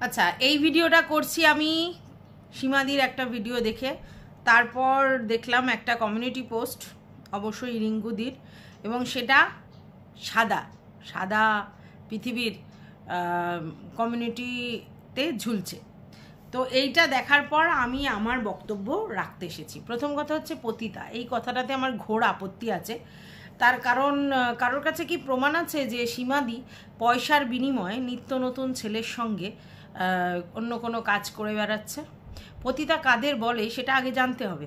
আচ্ছা, এই ভিডিওটা করছি আমি সীমাদির একটা ভিডিও দেখে। তারপর দেখলাম একটা কমিউনিটি পোস্ট, অবশ্যই রিঙ্কুদির, এবং সেটা সাদা সাদা পৃথিবীর কমিউনিটিতে ঝুলছে। তো এইটা দেখার পর আমি আমার বক্তব্য রাখতে এসেছি। প্রথম কথা হচ্ছে পতিতা, এই কথাটাতে আমার ঘোর আপত্তি আছে। তার কারণ, কারোর কাছে কি প্রমাণ আছে যে সীমাদি পয়সার বিনিময়ে নিত্য নতুন ছেলের সঙ্গে অন্য কোনো কাজ করে বেড়াচ্ছে? পতিতা কাদের বলে সেটা আগে জানতে হবে।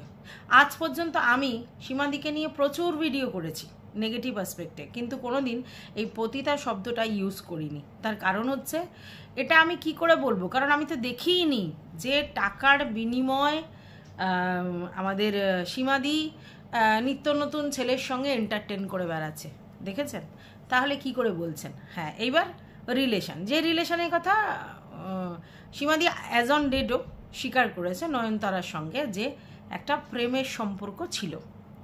আজ পর্যন্ত আমি সীমাদিকে নিয়ে প্রচুর ভিডিও করেছি নেগেটিভ অ্যাসপেক্টে, কিন্তু কোনো দিন এই পতিতা শব্দটা ইউজ করিনি। তার কারণ হচ্ছে, এটা আমি কি করে বলবো, কারণ আমি তো দেখিই নি যে টাকার বিনিময় আমাদের সীমাদি নিত্য নতুন ছেলের সঙ্গে এন্টারটেন করে বেড়াচ্ছে। দেখেছেন? তাহলে কি করে বলছেন? হ্যাঁ, এইবার রিলেশন, যে রিলেশনের কথা সীমাদি অ্যাজ অন ডেটও স্বীকার করেছে নয়নতারার সঙ্গে যে একটা প্রেমের সম্পর্ক ছিল,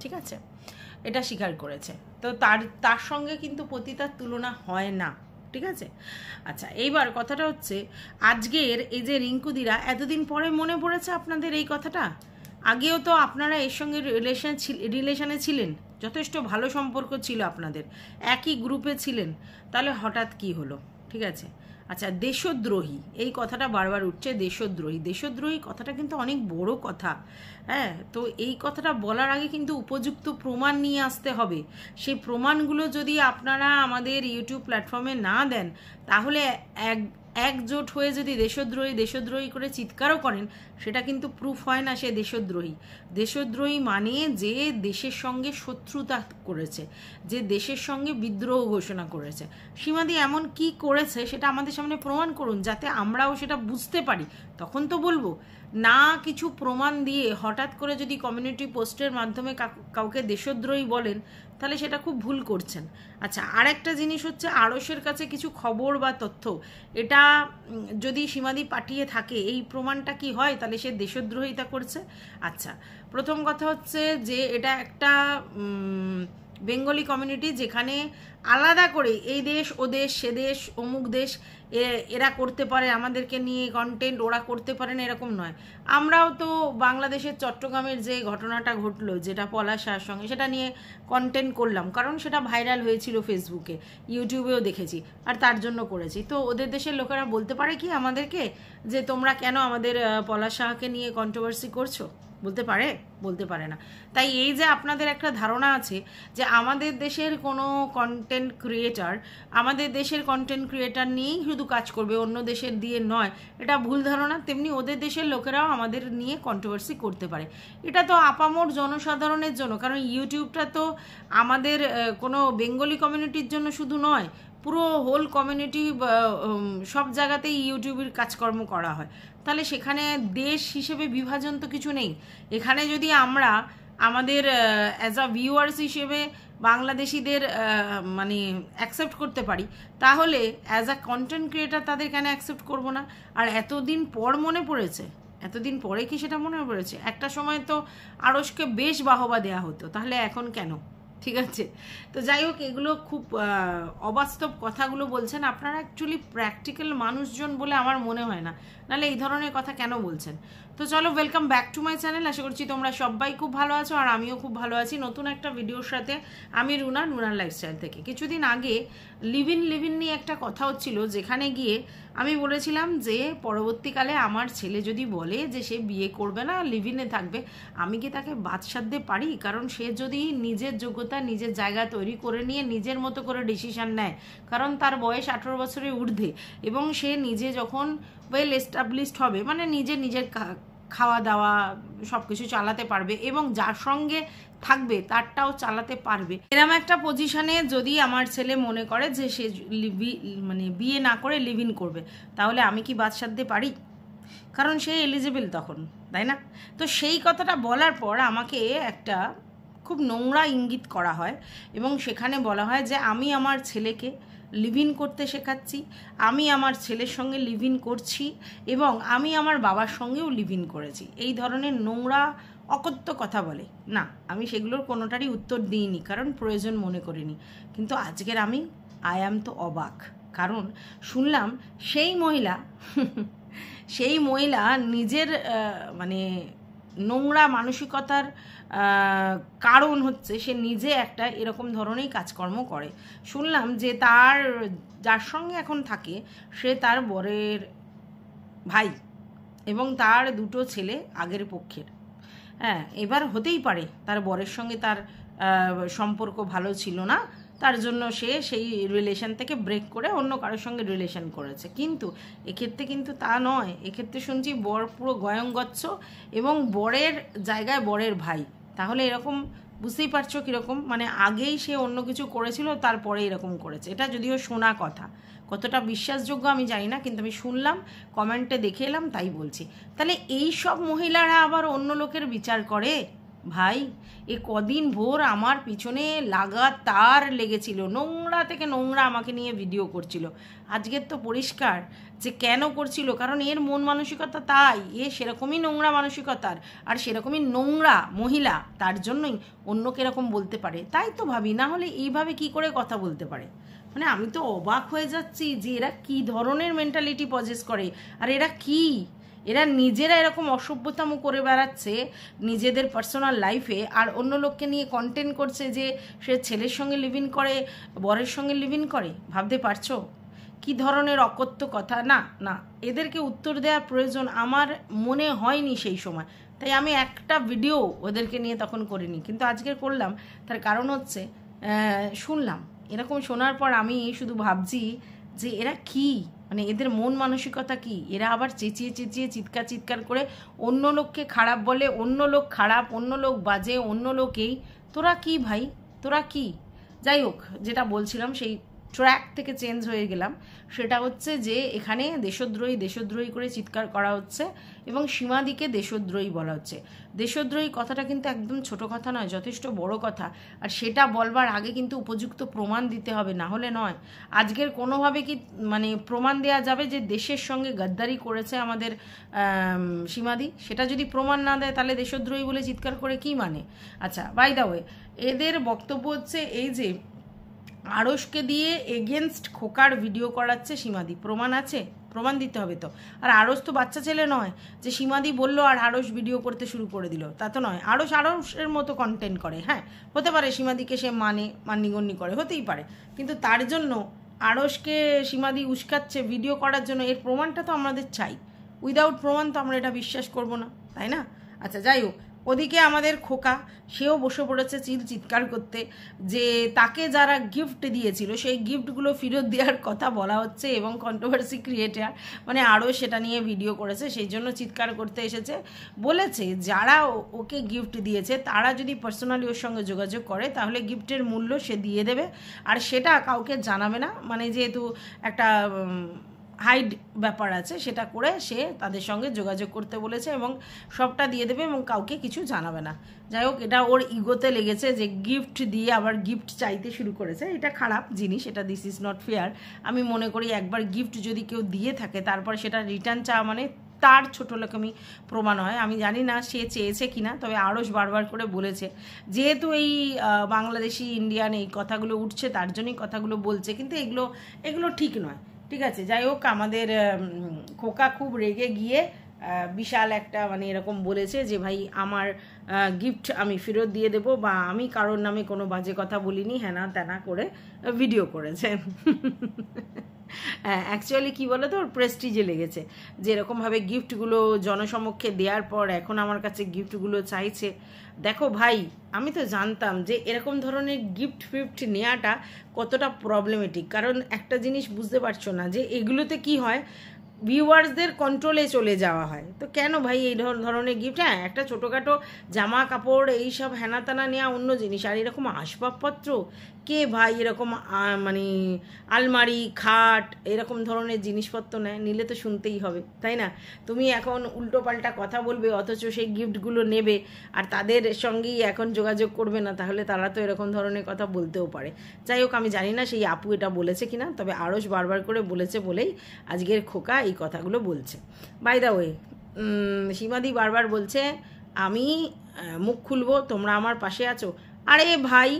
ঠিক আছে, এটা স্বীকার করেছে। তো তার সঙ্গে কিন্তু পতিতার তুলনা হয় না, ঠিক আছে। আচ্ছা, এইবার কথাটা হচ্ছে, আজকের এই যে রিঙ্কুদিরা এতদিন পরে মনে পড়েছে আপনাদের এই কথাটা। আগেও তো আপনারা এর সঙ্গে রিলেশনে ছিলেন, যথেষ্ট ভালো সম্পর্ক ছিল আপনাদের, একই গ্রুপে ছিলেন, তাহলে হঠাৎ কি হলো? ঠিক আছে। আচ্ছা, দেশদ্রোহী, এই কথাটা বারবার উঠছে, দেশদ্রোহী। দেশদ্রোহী কথাটা কিন্তু অনেক বড় কথা, হ্যাঁ। তো এই কথাটা বলার আগে কিন্তু উপযুক্ত প্রমাণ নিয়ে আসতে হবে। সেই প্রমাণগুলো যদি আপনারা আমাদের ইউটিউব প্ল্যাটফর্মে না দেন, তাহলে একজোট হয়ে যদি দেশদ্রোহী দেশদ্রোহী করে চিৎকারও করেন, সেটা কিন্তু প্রুফ হয় না সে দেশদ্রোহী। দেশদ্রোহী মানে যে দেশের সঙ্গে শত্রুতা করেছে, যে দেশের সঙ্গে বিদ্রোহ ঘোষণা করেছে। সীমাদি এমন কি করেছে সেটা আমাদের সামনে প্রমাণ করুন, যাতে আমরাও সেটা বুঝতে পারি, তখন তো বলবো। না কিছু প্রমাণ দিয়ে হঠাৎ করে যদি কমিউনিটি পোস্টের মাধ্যমে কাউকে দেশদ্রোহী বলেন, তাহলে সেটা খুব ভুল করছেন। আচ্ছা, আরেকটা জিনিস হচ্ছে, আড়সের কাছে কিছু খবর বা তথ্য, এটা যদি সীমাদি পাঠিয়ে থাকে, এই প্রমাণটা কি হয় তাহলে সে দেশদ্রোহিতা করছে? আচ্ছা, প্রথম কথা হচ্ছে যে এটা একটা বেঙ্গলি কমিউনিটি, যেখানে আলাদা করে এই দেশ ও দেশ সে দেশ অমুক দেশ এরা করতে পারে আমাদেরকে নিয়ে কন্টেন্ট, ওরা করতে পারে না, এরকম নয়। আমরাও তো বাংলাদেশের চট্টগ্রামের যে ঘটনাটা ঘটলো, যেটা পলাশ শাহর সঙ্গে, সেটা নিয়ে কন্টেন্ট করলাম, কারণ সেটা ভাইরাল হয়েছিল ফেসবুকে, ইউটিউবেও দেখেছি, আর তার জন্য করেছি। তো ওদের দেশের লোকেরা বলতে পারে কি আমাদেরকে যে তোমরা কেন আমাদের পলাশ শাহকে নিয়ে কন্ট্রোভার্সি করছো? বলতে পারে? বলতে পারে না। তাই এই যে আপনাদের একটা ধারণা আছে যে আমাদের দেশের কোনো কন্টেন্ট ক্রিয়েটার আমাদের দেশের কন্টেন্ট ক্রিয়েটার নিয়েই শুধু কাজ করবে, অন্য দেশের দিয়ে নয়, এটা ভুল ধারণা। তেমনি ওদের দেশের লোকেরাও আমাদের নিয়ে কন্ট্রোভার্সি করতে পারে। এটা তো আপামর জনসাধারণের জন্য, কারণ ইউটিউবটা তো আমাদের কোনো বেঙ্গলি কমিউনিটির জন্য শুধু নয়, পুরো হোল কমিউনিটি, সব জায়গাতেই ইউটিউবের কাজকর্ম করা হয়। তাহলে সেখানে দেশ হিসেবে বিভাজন তো কিছু নেই। এখানে যদি আমরা আমাদের অ্যাজ আ ভিউয়ার্স হিসেবে বাংলাদেশিদের মানে অ্যাকসেপ্ট করতে পারি, তাহলে অ্যাজ আ কন্টেন্ট ক্রিয়েটার তাদের কেন অ্যাকসেপ্ট করব না? আর এতদিন পর মনে পড়েছে? এতদিন পরে কি সেটা মনে পড়েছে? একটা সময় তো আড়সকে বেশ বাহবা দেওয়া হতো, তাহলে এখন কেন? ঠিক আছে। তো যাই হোক, এগুলো খুব অবাস্তব কথাগুলো বলছেন আপনারা। অ্যাকচুয়ালি প্র্যাকটিক্যাল মানুষজন বলে আমার মনে হয় না, নাহলে এই ধরনের কথা কেন বলছেন? তো চলো, welcome back to my channel. আশা করছি তোমরা সবাই খুব ভালো আছো, আর আমিও খুব ভালো আছি। নতুন একটা ভিডিওর সাথে আমি রুনার লাইফস্টাইল থেকে। কিছুদিন আগে লিভ ইন নিয়ে একটা কথা হচ্ছিল, যেখানে গিয়ে আমি বলেছিলাম যে পরবর্তীকালে আমার ছেলে যদি বলে যে সে বিয়ে করবে না, লিভ ইনে থাকবে, আমি কি তাকে বাদ সাধতে পারি? কারণ সে যদি নিজের যোগ্যতা, নিজের জায়গা তৈরি করে নিয়ে নিজের মতো করে ডিসিশন নেয়, কারণ তার বয়স 18 বছরের ঊর্ধ্বে, এবং সে নিজে যখন ওয়েল এস্টাবলিশড হবে, মানে নিজের খাওয়া দাওয়া সব কিছু চালাতে পারবে, এবং যার সঙ্গে থাকবে তারটাও চালাতে পারবে, এরকম একটা পজিশনে যদি আমার ছেলে মনে করে যে সে মানে বিয়ে না করে লিভ ইন করবে, তাহলে আমি কি বাদ সাধতে পারি? কারণ সে এলিজিবল তখন, তাই না? তো সেই কথাটা বলার পর আমাকে একটা খুব নোংরা ইঙ্গিত করা হয়, এবং সেখানে বলা হয় যে আমি আমার ছেলেকে লিভ ইন করতে শেখাচ্ছি, আমি আমার ছেলের সঙ্গে লিভ ইন করছি, এবং আমি আমার বাবার সঙ্গেও লিভ ইন করেছি। এই ধরনের নোংরা অকথ্য কথা বলে না, আমি সেগুলোর কোনোটারই উত্তর দিইনি, কারণ প্রয়োজন মনে করিনি। কিন্তু আজকের আমি আই অ্যাম তো অবাক। কারণ শুনলাম সেই মহিলা সেই মহিলা নিজের মানে নোংরা মানসিকতার কারণ হচ্ছে সে নিজে একটা এরকম ধরনেরই কাজকর্ম করে। শুনলাম যে তার যার সঙ্গে এখন থাকে সে তার বরের ভাই এবং তার দুটো ছেলে আগের পক্ষের। হ্যাঁ, এবার হতেই পারে তার বরের সঙ্গে তার সম্পর্ক ভালো ছিল না, তার জন্য সে সেই রিলেশন থেকে ব্রেক করে অন্য কারোর সঙ্গে রিলেশন করেছে। কিন্তু এক্ষেত্রে কিন্তু তা নয়, এক্ষেত্রে শুনছি বর পুরো গয়ঙ্গচ্ছ এবং বরের জায়গায় বরের ভাই। তাহলে এরকম বুঝতেই পারছো কীরকম, মানে আগেই সে অন্য কিছু করেছিল তারপরে এরকম করেছে। এটা যদিও শোনা কথা, কতটা বিশ্বাসযোগ্য আমি জানি না, কিন্তু আমি শুনলাম, কমেন্টে দেখে এলাম, তাই বলছি। তাহলে এই সব মহিলারা আবার অন্য লোকের বিচার করে? ভাই, এ কদিন ভোর আমার পিছনে লাগাতার লেগেছিল, নোংরা থেকে নোংরা আমাকে নিয়ে ভিডিও করছিল। আজকের তো পরিষ্কার যে কেন করছিল, কারণ এর মন মানসিকতা তাই, এ সেরকমই নোংরা মানসিকতার আর সেরকমই নোংরা মহিলা, তার জন্যই অন্যকে এরকম বলতে পারে। তাই তো ভাবি, না হলে এইভাবে কি করে কথা বলতে পারে? মানে আমি তো অবাক হয়ে যাচ্ছি যে এরা কি ধরনের মেন্টালিটি পজেস করে, আর এরা নিজেরা এরকম অসভ্যতামো করে বেড়াচ্ছে নিজেদের পার্সোনাল লাইফে, আর অন্য লোককে নিয়ে কন্টেন্ট করছে যে সে ছেলের সঙ্গে লিভ ইন করে, বরের সঙ্গে লিভ ইন করে। ভাবতে পারছো কি ধরনের অকথ্য কথা? না না, এদেরকে উত্তর দেওয়ার প্রয়োজন আমার মনে হয়নি সেই সময়, তাই আমি একটা ভিডিও ওদেরকে নিয়ে তখন করিনি, কিন্তু আজকে করলাম। তার কারণ হচ্ছে শুনলাম, এরকম শোনার পর আমি শুধু ভাবছি যে এরা কি, মানে এদের মন মানসিকতা কি? এরা আবার চেঁচিয়ে চেঁচিয়ে চিৎকার করে অন্য লোককে খারাপ বলে, অন্য লোক খারাপ, অন্য লোক বাজে, অন্য লোকেই। তোরা কি ভাই, তোরা কি? যাই হোক, যেটা বলছিলাম সেই ট্র্যাক থেকে চেঞ্জ হয়ে গেলাম। সেটা হচ্ছে যে এখানে দেশদ্রোহী করে চিৎকার করা হচ্ছে এবং সীমাদিকে দেশদ্রোহী বলা হচ্ছে। দেশদ্রোহী কথাটা কিন্তু একদম ছোট কথা নয়, যথেষ্ট বড় কথা। আর সেটা বলবার আগে কিন্তু উপযুক্ত প্রমাণ দিতে হবে, না হলে নয়। আজকের কোনোভাবে কি মানে প্রমাণ দেওয়া যাবে যে দেশের সঙ্গে গাদ্দারি করেছে আমাদের সীমাদি? সেটা যদি প্রমাণ না দেয় তাহলে দেশদ্রোহী বলে চিৎকার করে কি মানে? আচ্ছা, বাই দ্য ওয়ে, এদের বক্তব্য হচ্ছে এই যে আড়সকে দিয়ে এগেনস্ট খোকার ভিডিও করাচ্ছে সীমাদি। প্রমাণ আছে? প্রমাণ দিতে হবে তো। আর আড়স তো বাচ্চা ছেলে নয় যে সীমাদি বললো আর আড়স ভিডিও করতে শুরু করে দিল, তা তো নয়। আড়সের মতো কন্টেন্ট করে, হ্যাঁ হতে পারে সীমাদিকে সে মান্যগণ্য করে, হতেই পারে, কিন্তু তার জন্য আড়সকে সীমাদি উস্কাচ্ছে ভিডিও করার জন্য, এর প্রমাণটা তো আমাদের চাই। উইদাউট প্রমাণ তো আমরা এটা বিশ্বাস করব না, তাই না? আচ্ছা, যাই হোক, ওদিকে আমাদের খোকা সেও বসে পড়েছে চিৎকার করতে যে তাকে যারা গিফট দিয়েছিল সেই গিফটগুলো ফেরত দেওয়ার কথা বলা হচ্ছে এবং কন্ট্রোভার্সি ক্রিয়েটার মানে আরও সেটা নিয়ে ভিডিও করেছে, সেই জন্য চিৎকার করতে এসেছে। বলেছে যারা ওকে গিফট দিয়েছে তারা যদি পার্সোনালি ওর সঙ্গে যোগাযোগ করে তাহলে গিফটের মূল্য সে দিয়ে দেবে, আর সেটা কাউকে জানাবে না। মানে যেহেতু একটা হাইড ব্যাপার আছে, সেটা করে সে তাদের সঙ্গে যোগাযোগ করতে বলেছে এবং সবটা দিয়ে দেবে এবং কাউকে কিছু জানাবে না। যাই হোক, এটা ওর ইগোতে লেগেছে যে গিফট দিয়ে আবার গিফট চাইতে শুরু করেছে। এটা খারাপ জিনিস, এটা দিস ইজ নট ফেয়ার। আমি মনে করি একবার গিফট যদি কেউ দিয়ে থাকে তারপর সেটা রিটার্ন চাওয়া মানে তার ছোটো লোকমি প্রমাণ হয়। আমি জানি না সে চেয়েছে কিনা, তবে আড়স বারবার করে বলেছে যেহেতু এই বাংলাদেশি ইন্ডিয়ান এই কথাগুলো উঠছে তার জন্যই কথাগুলো বলছে, কিন্তু এগুলো ঠিক নয়। ঠিক আছে, যাই হোক, আমাদের খোকা খুব রেগে গিয়ে বিশাল একটা মানে এরকম বলেছে যে ভাই আমার গিফট আমি ফেরত দিয়ে দেবো, বা আমি কারোর নামে কোনো বাজে কথা বলিনি, হ্যানা ত্যানা করে ভিডিও করেছে। অ্যাকচুয়ালি কী বলো তো, ওর প্রেস্টিজে লেগেছে যে এরকমভাবে গিফটগুলো জনসমক্ষে দেওয়ার পর এখন আমার কাছে গিফটগুলো চাইছে। দেখো ভাই, আমি তো জানতাম যে এরকম ধরনের গিফট নেওয়াটা কতটা প্রবলেমেটিক, কারণ একটা জিনিস বুঝতে পারছো না যে এগুলোতে কি হয়, ভিউয়ার্সদের কন্ট্রোলে চলে যাওয়া হয়। তো কেন ভাই এই ধরনের গিফট? হ্যাঁ, একটা ছোটোখাটো জামা কাপড় এইসব হেনাতানা নেওয়া অন্য জিনিস, আর এরকম আসবাবপত্র কে ভাই এরকম মানে আলমারি, খাট এরকম ধরনের জিনিসপত্র নিলে তো শুনতেই হবে, তাই না? তুমি এখন উল্টোপাল্টা কথা বলবে অথচ সেই গিফটগুলো নেবে আর তাদের সঙ্গেই এখন যোগাযোগ করবে না, তাহলে তারা তো এরকম ধরনের কথা বলতেও পারে। যাই হোক, আমি জানি না সেই আপু এটা বলেছে কিনা, তবে আড়স বারবার করে বলেছে বলেই আজকের খোকা এই কথাগুলো বলছে। বাই দ্য ওয়ে, সীমাদি বারবার বলছে আমি মুখ খুলবো, তোমরা আমার পাশে আছো। আরে ভাই,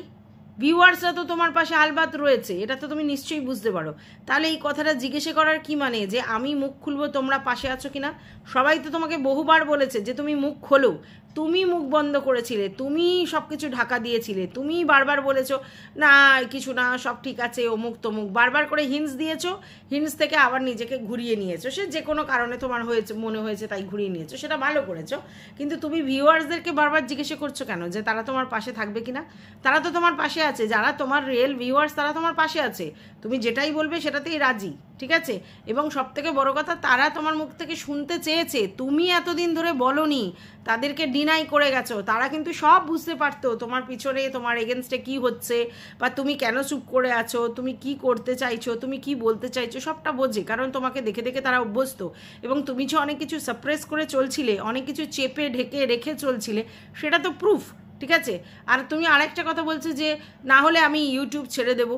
ভিউয়ার্সরা তো তোমার পাশে আলবাত রয়েছে, এটা তো তুমি নিশ্চয়ই বুঝতে পারো। তাহলে এই কথাটা জিজ্ঞেসে করার কি মানে যে আমি মুখ খুলবো তোমরা পাশে আছো কিনা? সবাই তো তোমাকে বহুবার বলেছে যে তুমি মুখ খোলো, তুমি মুখ বন্ধ করেছিলে, তুমি সব কিছু ঢাকা দিয়েছিলে, তুমি বারবার বলেছো না কিছু না সব ঠিক আছে অমুক তমুক, বারবার করে হিন্টস দিয়েছো, হিন্টস থেকে আবার নিজেকে ঘুরিয়ে নিয়েছো, সে যে কোনো কারণে তোমার হয়েছে মনে হয়েছে তাই ঘুরিয়ে নিয়েছো, সেটা ভালো করেছো। কিন্তু তুমি ভিউয়ার্সদেরকে বারবার জিজ্ঞেস করছো কেন যে তারা তোমার পাশে থাকবে কিনা? তারা তো তোমার পাশে আছে, যারা তোমার রিয়েল ভিউয়ার্স তারা তোমার পাশে আছে, তুমি যেটাই বলবে সেটাতেই রাজি, ঠিক আছে? এবং সবথেকে বড় কথা, তারা তোমার মুখ থেকে শুনতে চেয়েছে, তুমি এতদিন ধরে বলনি, তাদেরকে ডিনাই করে গেছো, তারা কিন্তু সব বুঝতে পারতো তোমার পিছনে তোমার এগেনস্টে কি হচ্ছে, বা তুমি কেন চুপ করে আছো, তুমি কি করতে চাইছো, তুমি কি বলতে চাইছো, সবটা বোঝে, কারণ তোমাকে দেখে দেখে তারা অভ্যস্ত। এবং তুমি যে অনেক কিছু সাপ্রেস করে চলছিলে, অনেক কিছু চেপে ঢেকে রেখে চলছিলে, সেটা তো প্রুফ, ঠিক আছে? আর তুমি আরেকটা কথা বলছো যে না হলে আমি ইউটিউব ছেড়ে দেবো।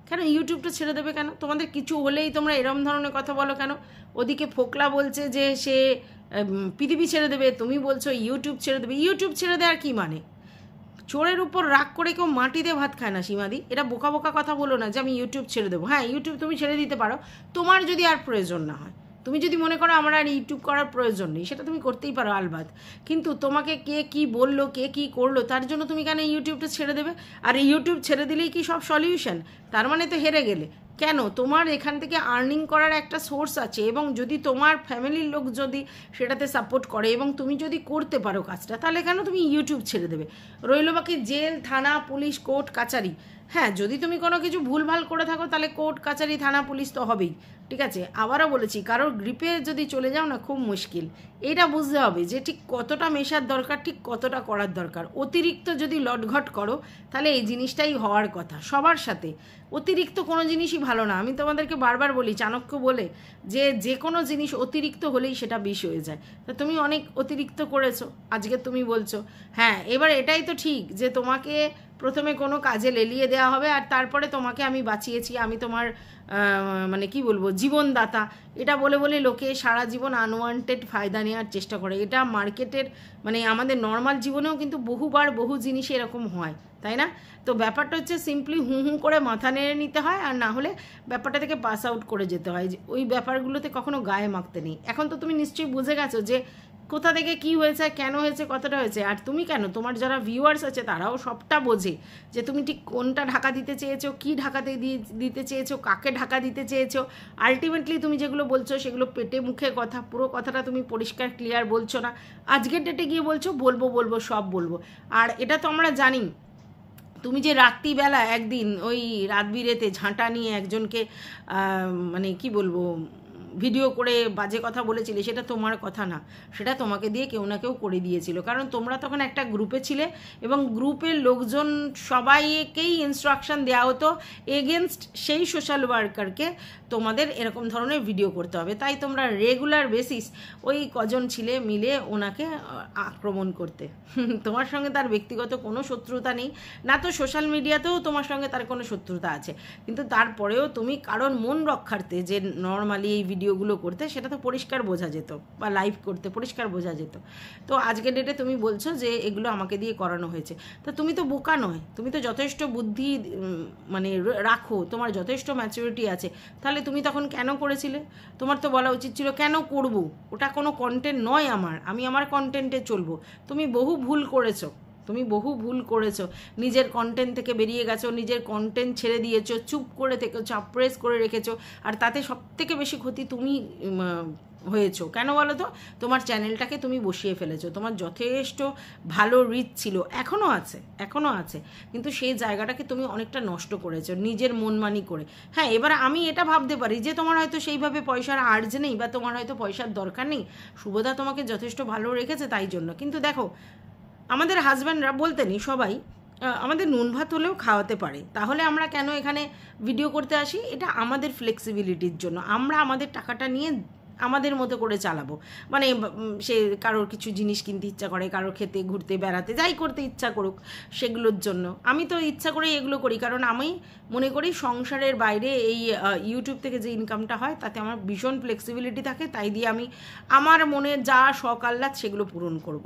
কেন ইউটিউবটা ছেড়ে দেবে কেন? তোমাদের কিছু হলেই তোমরা এরম ধরনের কথা বলো কেন? ওদিকে ফোকলা বলছে যে সে পৃথিবী ছেড়ে দেবে, তুমি বলছো ইউটিউব ছেড়ে দেবে। ইউটিউব ছেড়ে দেওয়ার কী মানে? চোরের উপর রাগ করে কেউ মাটিতে ভাত খায় না সীমাদি, এটা বোকা বোকা কথা বলো না যে আমি ইউটিউব ছেড়ে দেবো। হ্যাঁ, ইউটিউব তুমি ছেড়ে দিতে পারো, তোমার যদি আর প্রয়োজন না হয়, তুমি যদি মনে করো আমার আর ইউটিউব করার প্রয়োজন নেই, সেটা তুমি করতেই পারো আলবাত। কিন্তু তোমাকে কে কি বললো, কে কি করলো, তার জন্য তুমি কেন ইউটিউবটা ছেড়ে দেবে? আর ইউটিউব ছেড়ে দিলেই কি সব সলিউশন? তার মানে তো হেরে গেলে। কেন? তোমার এখান থেকে আর্নিং করার একটা সোর্স আছে, এবং যদি তোমার ফ্যামিলির লোক যদি সেটাতে সাপোর্ট করে এবং তুমি যদি করতে পারো কাজটা, তাহলে কেন তুমি ইউটিউব ছেড়ে দেবে? রইল বাকি জেল, থানা, পুলিশ, কোর্ট কাচারি। হ্যাঁ, যদি তুমি কোনো কিছু ভুলভাল করে থাকো তাহলে কোর্ট কাচারি, থানা, পুলিশ তো হবেই, ঠিক আছে? আবারও বলেছি, কারোর গ্রিপে যদি চলে যাও না, খুব মুশকিল। এটা বুঝতে হবে যে ঠিক কতটা মেশার দরকার, ঠিক কতটা করার দরকার। অতিরিক্ত যদি লটঘট করো তাহলে এই জিনিসটাই হওয়ার কথা সবার সাথে। অতিরিক্ত কোনো জিনিসই ভালো না। আমি তোমাদেরকে বারবার বলি, চাণক্য বলে যে যে কোনো জিনিস অতিরিক্ত হলেই সেটা বিষ হয়ে যায়। তা তুমি অনেক অতিরিক্ত করেছো, আজকে তুমি বলছো। হ্যাঁ, এবার এটাই তো ঠিক যে তোমাকে প্রথমে কোনো কাজে লেলিয়ে দেওয়া হবে, আর তারপরে তোমাকে আমি বাঁচিয়েছি, আমি তোমার মানে কি বলবো জীবনদাতা, এটা বলে বলে লোকে সারা জীবন আনওয়ান্টেড ফায়দা নেওয়ার চেষ্টা করে। এটা মার্কেটের মানে আমাদের নর্মাল জীবনেও কিন্তু বহুবার বহু জিনিসে এরকম হয়, তাই না? তো ব্যাপারটা হচ্ছে সিম্পলি হুঁ করে মাথা নেড়ে নিতে হয়, আর না হলে ব্যাপারটা থেকে পাস আউট করে যেতে হয়। ওই ব্যাপারগুলোতে কখনো গায়ে মাখতে নেই। এখন তো তুমি নিশ্চয়ই বুঝে গেছো যে কোথা থেকে কি হয়েছে, কেন হয়েছে, কতটা হয়েছে। আর তুমি কেন, তোমার যারা ভিউয়ার্স আছে তারাও সবটা বোঝে যে তুমি ঠিক কোনটা ঢাকা দিতে চেয়েছো, কি ঢাকাতে দিতে চেয়েছো, কাকে ঢাকা দিতে চেয়েছো। আলটিমেটলি তুমি যেগুলো বলছো সেগুলো পেটে মুখে কথা, পুরো কথাটা তুমি পরিষ্কার ক্লিয়ার বলছো না। আজকের ডেটে গিয়ে বলছো বলবো সব বলবো। আর এটা তো আমরা জানি, তুমি যে রাত্রিবেলা একদিন ওই রাত বিরেতে ঝাঁটা নিয়ে একজনকে মানে কি বলবো ভিডিও করে বাজে কথা বলেছিলে, সেটা তোমার কথা না, সেটা তোমাকে দিয়ে কেউ না কেউ করে দিয়েছিল। কারণ তোমরা তখন একটা গ্রুপে ছিলে এবং গ্রুপের লোকজন সবাইকেই ইনস্ট্রাকশন দেওয়া হতো এগেনস্ট সেই সোশ্যাল ওয়ার্কারকে তোমাদের এরকম ধরনের ভিডিও করতে হবে। তাই তোমরা রেগুলার বেসিস ওই কজন ছিলে মিলে ওনাকে আক্রমণ করতে। তোমার সঙ্গে তার ব্যক্তিগত কোনো শত্রুতা নেই, না তো সোশ্যাল মিডিয়াতেও তোমার সঙ্গে তার কোনো শত্রুতা আছে, কিন্তু তারপরেও তুমি কারণ মন রক্ষার্থে যে নর্মালি এই ভিডিওগুলো করতে, সেটা তো পরিষ্কার বোঝা যেত, বা লাইভ করতে পরিষ্কার বোঝা যেত। তো আজকের ডেটে তুমি বলছো যে এগুলো আমাকে দিয়ে করানো হয়েছে। তা তুমি তো বোকা নয়, তুমি তো যথেষ্ট বুদ্ধি মানে রাখো, তোমার যথেষ্ট ম্যাচুরিটি আছে। তাহলে তুমি তখন কেন করেছিলে? তোমার তো বলা উচিত ছিল কেন করব, ওটা কোনো কন্টেন্ট নয় আমার, আমি আমার কন্টেন্টে চলবো। তুমি বহু ভুল করেছো, নিজের কন্টেন্ট থেকে বেরিয়ে গেছো, নিজের কন্টেন্ট ছেড়ে দিয়েছো, চুপ করে থেকেছো, সাপ্রেস করে রেখেছো, আর তাতে সবথেকে বেশি ক্ষতি তুমি হয়েছো। কেন বলো তো? তোমার চ্যানেলটাকে তুমি বসিয়ে ফেলেছো। তোমার যথেষ্ট ভালো রিচ ছিল, এখনও আছে, কিন্তু সেই জায়গাটাকে তুমি অনেকটা নষ্ট করেছো নিজের মনমানি করে। হ্যাঁ, এবার আমি এটা ভাবতে পারি যে তোমার হয়তো সেইভাবে পয়সার আর্জ নেই, বা তোমার হয়তো পয়সার দরকার নেই, শুভদা তোমাকে যথেষ্ট ভালো রেখেছে তাই জন্য। কিন্তু দেখো, আমাদের হাজব্যান্ডরা বলতে নেই সবাই আমাদের নুন ভাত হলেও খাওয়াতে পারে, তাহলে আমরা কেন এখানে ভিডিও করতে আসি? এটা আমাদের ফ্লেক্সিবিলিটির জন্য। আমরা আমাদের টাকাটা নিয়ে আমাদের মতো করে চালাবো, মানে সে কারোর কিছু জিনিস কিনতে ইচ্ছা করে, কারোর খেতে ঘুরতে বেড়াতে যাই করতে ইচ্ছা করুক সেগুলোর জন্য। আমি তো ইচ্ছা করে এগুলো করি, কারণ আমি মনে করি সংসারের বাইরে এই ইউটিউব থেকে যে ইনকামটা হয় তাতে আমার ভীষণ ফ্লেক্সিবিলিটি থাকে, তাই দিয়ে আমি আমার মনে যা শখ আহ্লাদ সেগুলো পূরণ করব।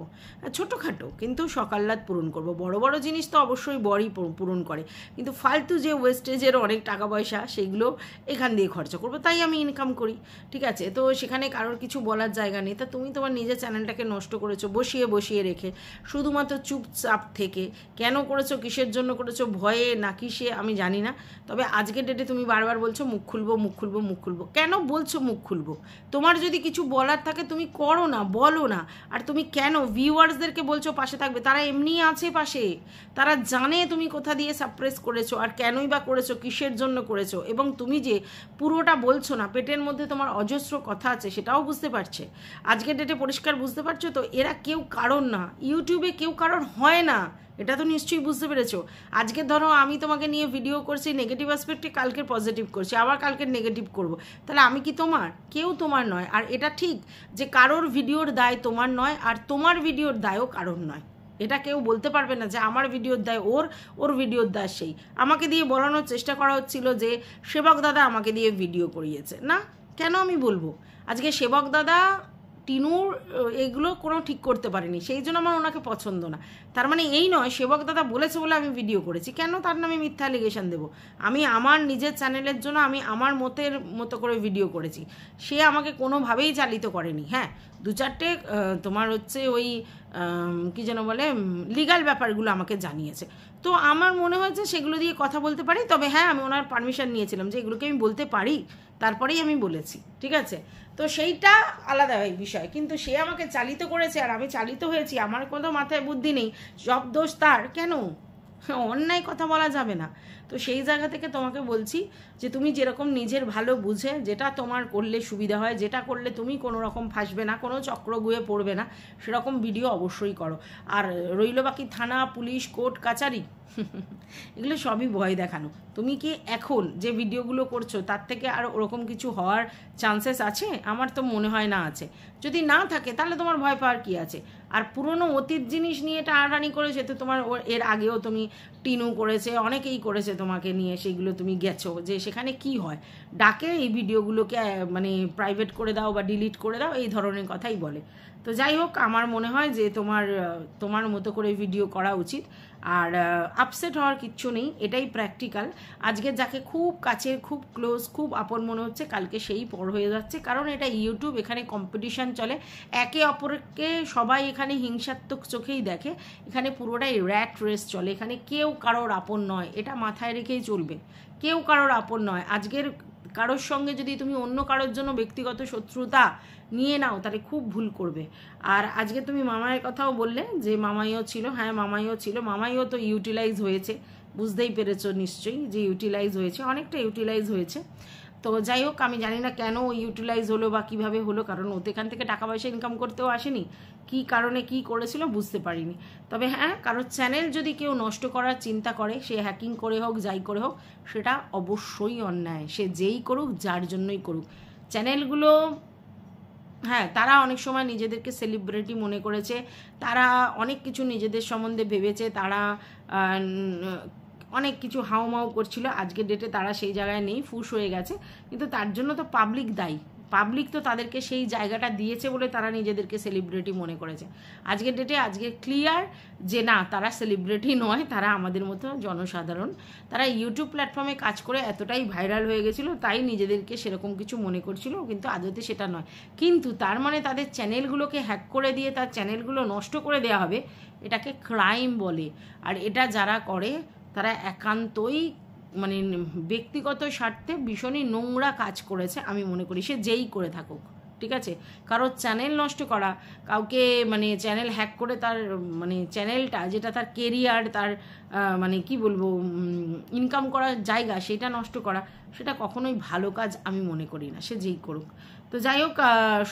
ছোটোখাটো কিন্তু শখ আহ্লাদ পূরণ করব, বড় বড় জিনিস তো অবশ্যই বড়ই পূরণ করে, কিন্তু ফালতু যে ওয়েস্টেজের অনেক টাকা পয়সা সেইগুলো এখান দিয়ে খরচা করবো, তাই আমি ইনকাম করি। ঠিক আছে, তো সেখানে কারোর কিছু বলার জায়গা নেই। তা তুমি তোমার নিজের চ্যানেলটাকে নষ্ট করেছো বসিয়ে বসিয়ে রেখে, শুধুমাত্র চুপচাপ থেকে। কেন করেছো, কিসের জন্য করেছো, ভয়ে না কিসে আমি জানি না, তবে আজকের ডেটে তুমি বারবার বলছো মুখ খুলবো মুখ খুলবো মুখ খুলবো। কেন বলছো মুখ খুলবো? তোমার যদি কিছু বলার থাকে তুমি করো না, বলো না। আর তুমি কেন ভিউয়ার্সদেরকে বলছো পাশে থাকবে? তারা এমনিই আছে পাশে, তারা জানে তুমি কোথা দিয়ে সাপ্রেস করেছো আর কেনই বা করেছো, কিসের জন্য করেছো। এবং তুমি যে পুরোটা বলছো না, পেটের মধ্যে তোমার অজস্র কথা আছে সেটাও বুঝতে পারছে। আজকের ডেটে পরিষ্কার বুঝতে পারছো তো এরা কেউ কারণ না, ইউটিউবে কেউ কারণ হয় না, এটা তো নিশ্চয়ই বুঝতে পেরেছো। আজকে ধরো আমি তোমাকে নিয়ে ভিডিও করছি নেগেটিভ অ্যাসপেক্টে, কালকে পজিটিভ করছি, আবার কালকে নেগেটিভ করব, তাহলে আমি কি তোমার? কেউ তোমার নয়। আর এটা ঠিক যে কারোর ভিডিওর দায় তোমার নয়, আর তোমার ভিডিওর দায়ও কারোর নয়। এটা কেউ বলতে পারবে না যে আমার ভিডিওর দায় ওর ভিডিওর দায় সেই। আমাকে দিয়ে বলানোর চেষ্টা করা হচ্ছিল যে সেবক দাদা আমাকে দিয়ে ভিডিও করিয়েছে, না কেন আমি বলবো? আজকে সেবক দাদা টিনুর এগুলো কোনো ঠিক করতে পারেনি, সেই জন্য আমার ওনাকে পছন্দ না। তার মানে এই নয় সেবক দাদা বলেছে বলে আমি ভিডিও করেছি, কেন তার নামে মিথ্যা অ্যালিগেশন দেবো? আমি আমার নিজের চ্যানেলের জন্য আমি আমার মতো করে ভিডিও করেছি, সে আমাকে কোনোভাবেই চালিত করেনি। হ্যাঁ, দু চারটে তোমার হচ্ছে ওই কী যেন বলে লিগাল ব্যাপারগুলো আমাকে জানিয়েছে, তো আমার মনে হয়েছে সেগুলো দিয়ে কথা বলতে পারি। তবে হ্যাঁ, আমি ওনার পারমিশন নিয়েছিলাম যে এগুলোকে আমি বলতে পারি, তারপরেই আমি বলেছি। ঠিক আছে, তো সেইটা আলাদা বিষয়, কিন্তু সে আমাকে চালিত করেছে আর আমি চালিত হয়েছি, আমার কোনো মাথায় বুদ্ধি নেই, সব দোষ তার। কেন? অন্যায় কথা বলা যাবে না। তো সেই জায়গা থেকে তোমাকে বলছি যে তুমি যেরকম নিজের ভালো বুঝে যেটা তোমার করলে সুবিধা হয়, যেটা করলে তুমি কোনো রকম ফাঁসবে না, কোনো চক্রগুয়ে পড়বে না, সেরকম ভিডিও অবশ্যই করো। আর রইল বাকি থানা, পুলিশ, কোর্ট, কাচারি, এগুলো সবই ভয় দেখানো। তুমি কি এখন যে ভিডিওগুলো করছো তার থেকে আর ওরকম কিছু হওয়ার চান্সেস আছে? আমার তো মনে হয় না আছে। যদি না থাকে তাহলে তোমার ভয় পাওয়ার কি আছে? আর পুরনো অতীত জিনিস নিয়ে টানাটানি করেছে তো তোমার, এর আগেও তুমি টিনু করেছে, অনেকেই করেছে তোমাকে নিয়ে, সেইগুলো তুমি গেছো যে সেখানে কি হয়, ডাকে এই ভিডিওগুলোকে মানে প্রাইভেট করে দাও বা ডিলিট করে দাও, এই ধরনের কথাই বলে। তো যাই হোক, আমার মনে হয় যে তোমার মতো করে ভিডিও করা উচিত। আর আপসেট হওয়ার কিচ্ছু নেই, এটাই প্র্যাকটিক্যাল। আজকে যাকে খুব কাছের, খুব ক্লোজ, খুব আপন মনে হচ্ছে, কালকে সেই পর হয়ে যাচ্ছে, কারণ এটা ইউটিউব, এখানে কম্পিটিশান চলে, একে অপরকে সবাই এখানে হিংসাত্মক চোখেই দেখে, এখানে পুরোটাই র্যাট রেস চলে, এখানে কেউ কারোর আপন নয়, এটা মাথায় রেখেই চলবে, কেউ কারোর আপন নয়। আজকের কারোর সঙ্গে যদি তুমি অন্য কারোর জন্য ব্যক্তিগত শত্রুতা নিয়ে নাও তাহলে খুব ভুল করবে। আর আজকে তুমি মামাইয়ের কথাও বললে যে মামাইও ছিল, হ্যাঁ মামাইও ছিল, মামাইও তো ইউটিলাইজ হয়েছে, বুঝতেই পেরেছো নিশ্চয়ই যে ইউটিলাইজ হয়েছে, অনেকটা ইউটিলাইজ হয়েছে। তো যাই হোক, আমি জানি না কেন ইউটিলাইজ হলো বা কীভাবে হলো, কারণ ওতে এখান থেকে টাকা পয়সা ইনকাম করতেও আসেনি, কী কারণে কী করেছিল বুঝতে পারিনি। তবে হ্যাঁ, কারোর চ্যানেল যদি কেউ নষ্ট করার চিন্তা করে, সে হ্যাকিং করে হোক, যাই করে হোক, সেটা অবশ্যই অন্যায়, সে যেই করুক, যার জন্যই করুক। চ্যানেলগুলো, হ্যাঁ, তারা অনেক সময় নিজেদেরকে সেলিব্রিটি মনে করেছে, তারা অনেক কিছু নিজেদের সম্বন্ধে ভেবেছে, তারা অনেক কিছু হাউমাউ করছিল, আজকের ডেটে তারা সেই জায়গায় নেই, ফুস হয়ে গেছে, কিন্তু তার জন্য তো পাবলিক দায়ী, পাবলিক তো তাদেরকে সেই জায়গাটা দিয়েছে বলে তারা নিজেদেরকে সেলিব্রিটি মনে করেছে। আজকের ডেটে আজকে ক্লিয়ার যে না, তারা সেলিব্রিটি নয়, তারা আমাদের মতো জনসাধারণ, তারা ইউটিউব প্ল্যাটফর্মে কাজ করে এতটাই ভাইরাল হয়ে গেছিলো, তাই নিজেদেরকে সেরকম কিছু মনে করছিল, কিন্তু আদতে সেটা নয়। কিন্তু তার মানে তাদের চ্যানেলগুলোকে হ্যাক করে দিয়ে তার চ্যানেলগুলো নষ্ট করে দেওয়া হবে, এটাকে ক্রাইম বলে। আর এটা যারা করে তারা একান্তই মানে ব্যক্তিগত স্বার্থে ভীষণই নোংরা কাজ করেছে আমি মনে করি, সে যেই করে থাকুক। ঠিক আছে, কারোর চ্যানেল নষ্ট করা, কাউকে মানে চ্যানেল হ্যাক করে তার মানে চ্যানেলটা যেটা তার কেরিয়ার, তার মানে কি বলবো ইনকাম করার জায়গা, সেটা নষ্ট করা, সেটা কখনোই ভালো কাজ আমি মনে করি না, সে যেই করুক। তো যাই হোক,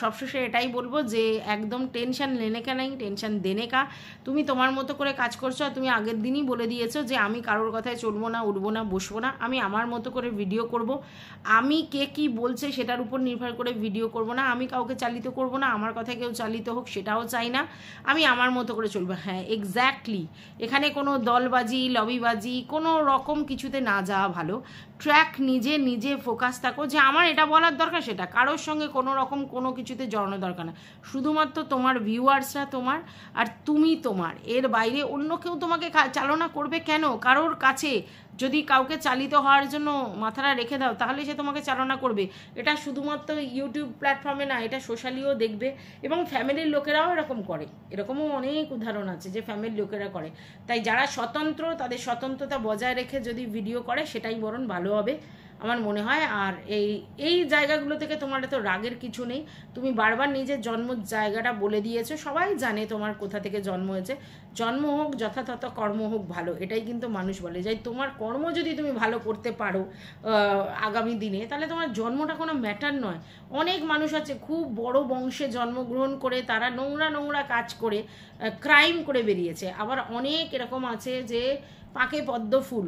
সবশেষে এটাই বলবো যে একদম টেনশন লেনে কা নাই, টেনশন দেনে কা। তুমি তোমার মতো করে কাজ করছো, আর তুমি আগের দিনই বলে দিয়েছো যে আমি কারোর কথায় চলবো না, উঠবো না, বসবো না, আমি আমার মতো করে ভিডিও করব। আমি কে কি বলছে সেটার উপর নির্ভর করে ভিডিও করব না, আমি কাউকে চালিত করব না, আমার কথায় কেউ চালিত হোক সেটাও চাই না, আমি আমার মতো করে চলবো। হ্যাঁ, এক্স্যাক্টলি, এখানে কোনো দলবাজি, লবিবাজি, কোনো রকম কিছুতে না যাওয়া ভালো। ট্র্যাক নিজে নিজে ফোকাস থাকো যে আমার এটা বলার দরকার, সেটা কারোর সঙ্গে কোনো রকম কোনো কিছুতে জড়ানো দরকার না। শুধুমাত্র তোমার ভিউয়ার্সরা তোমার, আর তুমি তোমার, এর বাইরে অন্য কেউ তোমাকে চালনা করবে কেন? কারোর কাছে যদি কাউকে চালিত হওয়ার জন্য মাথাটা রেখে দাও, তাহলে সে তোমাকে চালনা করবে। এটা শুধুমাত্র ইউটিউব প্ল্যাটফর্মে না, এটা সোশ্যালিও দেখবে, এবং ফ্যামিলির লোকেরাও এরকম করে। এরকমও অনেক উদাহরণ আছে যে ফ্যামিলির লোকেরা করে। তাই যারা স্বতন্ত্র, তাদের স্বতন্ত্রতা বজায় রেখে যদি ভিডিও করে, সেটাই বরং ভালো হবে আমার মনে হয়। আর এই জায়গাগুলো থেকে তোমার এত রাগের কিছু নেই। তুমি বারবার নিজের জন্ম জায়গাটা বলে দিয়েছো, সবাই জানে তোমার কোথা থেকে জন্ম হয়েছে। জন্ম হোক যথাযথ, কর্ম হোক ভালো, এটাই কিন্তু মানুষ বলে। যাই তোমার কর্ম যদি তুমি ভালো করতে পারো আগামী দিনে, তাহলে তোমার জন্মটা কোনো ম্যাটার নয়। অনেক মানুষ আছে খুব বড় বংশে জন্মগ্রহণ করে তারা নোংরা নোংরা কাজ করে, ক্রাইম করে বেরিয়েছে। আবার অনেক এরকম আছে যে পাকে পদ্ম ফুল,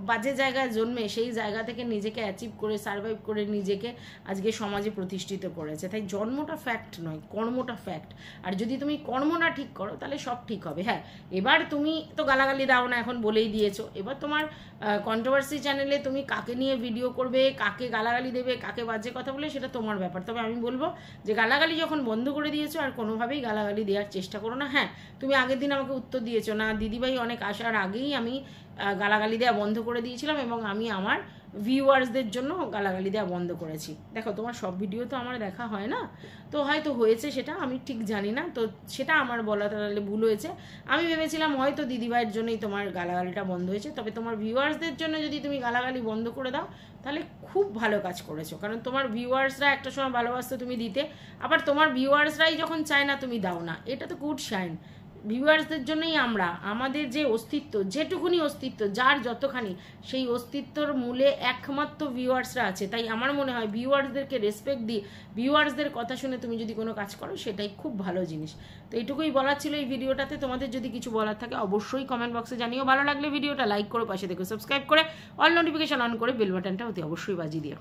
বাজে জায়গায় জন্মে সেই জায়গা থেকে নিজেকে অ্যাচিভ করে, সার্ভাইভ করে নিজেকে আজকে সমাজে প্রতিষ্ঠিত করেছে। তাই জন্মটা ফ্যাক্ট নয়, কর্মটা ফ্যাক্ট। আর যদি তুমি কর্মটা ঠিক করো, তাহলে সব ঠিক হবে। হ্যাঁ, এবার তুমি তো গালাগালি দাও না, এখন বলেই দিয়েছো। এবার তোমার কন্ট্রোভার্সি চ্যানেলে তুমি কাকে নিয়ে ভিডিও করবে, কাকে গালাগালি দেবে, কাকে বাজে কথা বলে, সেটা তোমার ব্যাপার। তবে আমি বলবো যে গালাগালি যখন বন্ধ করে দিয়েছো, আর কোনোভাবেই গালাগালি দেওয়ার চেষ্টা করো না। হ্যাঁ, তুমি আগের দিন আমাকে উত্তর দিয়েছো না, দিদিভাই অনেক আসার আগেই আমি গালাগালি দেওয়া বন্ধ করে দিয়েছিলাম, এবং আমি আমার ভিউয়ার্সদের জন্য গালাগালি দেওয়া বন্ধ করেছি। দেখো, তোমার সব ভিডিও তো আমার দেখা হয় না, তো হয়তো হয়েছে, সেটা আমি ঠিক জানি না, তো সেটা আমার বলা তাহলে ভুল হয়েছে। আমি ভেবেছিলাম হয়তো দিদিভাইয়ের জন্যই তোমার গালাগালিটা বন্ধ হয়েছে। তবে তোমার ভিউয়ার্সদের জন্য যদি তুমি গালাগালি বন্ধ করে দাও, তাহলে খুব ভালো কাজ করেছো। কারণ তোমার ভিউয়ার্সরা একটা সময় ভালোবাসতো তুমি দিতে, আবার তোমার ভিউয়ার্সরাই যখন চায় না তুমি দাও না, এটা তো গুড সাইন। ভিউয়ার্সদের জন্যই আমরা, আমাদের যে অস্তিত্ব, যেটুকুনি অস্তিত্ব, যার যতখানি, সেই অস্তিত্বর মূলে একমাত্র ভিউয়ার্সরা আছে। তাই আমার মনে হয় ভিউয়ার্সদেরকে রেসপেক্ট দিয়ে, ভিউয়ার্সদের কথা শুনে তুমি যদি কোনো কাজ করো, সেটাই খুব ভালো জিনিস। তো এইটুকুই বলার ছিল এই ভিডিওটাতে। তোমাদের যদি কিছু বলার থাকে অবশ্যই কমেন্ট বক্সে জানিও। ভালো লাগলে ভিডিওটা লাইক করে পাশে দেখো, সাবস্ক্রাইব করে অল নোটিফিকেশন অন করে বেল বাটনটা অতি অবশ্যই বাজিয়ে দিও।